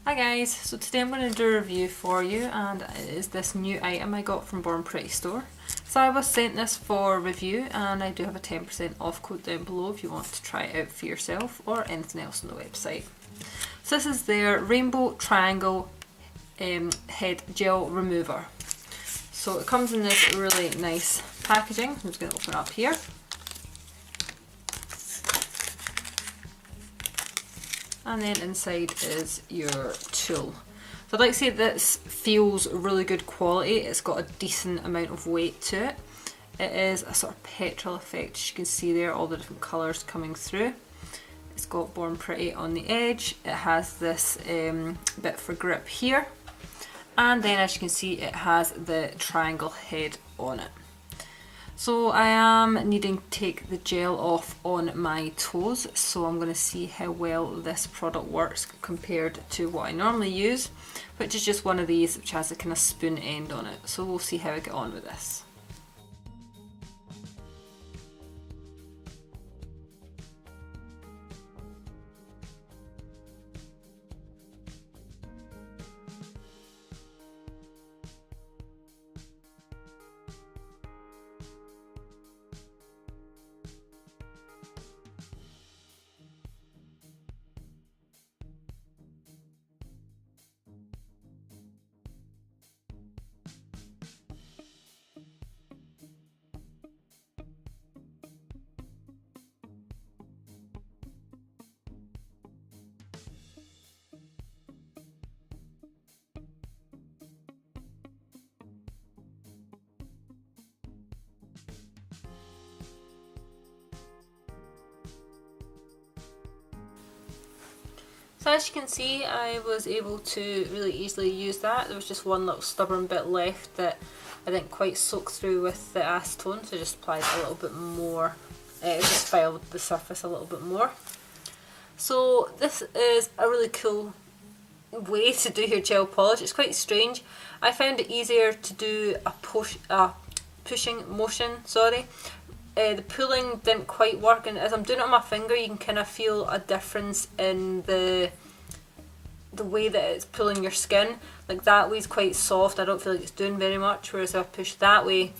Hi guys, so today I'm going to do a review for you, and it is this new item I got from Born Pretty Store. So I was sent this for review, and I do have a 10% off code down below if you want to try it out for yourself or anything else on the website. So this is their Rainbow Triangle Head Gel Remover. So it comes in this really nice packaging. I'm just going to open it up here. And then inside is your tool. So I'd like to say this feels really good quality. It's got a decent amount of weight to it. It is a sort of petrol effect. As you can see there, all the different colours coming through. It's got Born Pretty on the edge. It has this bit for grip here. And then as you can see, it has the triangle head on it. So I am needing to take the gel off on my toes, so I'm going to see how well this product works compared to what I normally use, which is just one of these which has a kind of spoon end on it. So we'll see how I get on with this. So as you can see, I was able to really easily use that. There was just one little stubborn bit left that I didn't quite soak through with the acetone, so I just applied a little bit more. It just filed the surface a little bit more. So this is a really cool way to do your gel polish. It's quite strange. I found it easier to do a pushing motion, the pulling didn't quite work, and as I'm doing it on my finger you can kind of feel a difference in the way that it's pulling your skin. Like that way is quite soft, I don't feel like it's doing very much, whereas if I push that way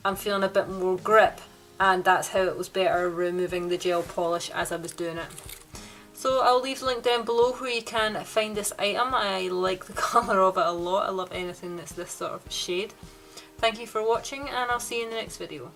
I'm feeling a bit more grip, and that's how it was better removing the gel polish as I was doing it. So I'll leave the link down below where you can find this item. I like the colour of it a lot. I love anything that's this sort of shade. Thank you for watching, and I'll see you in the next video.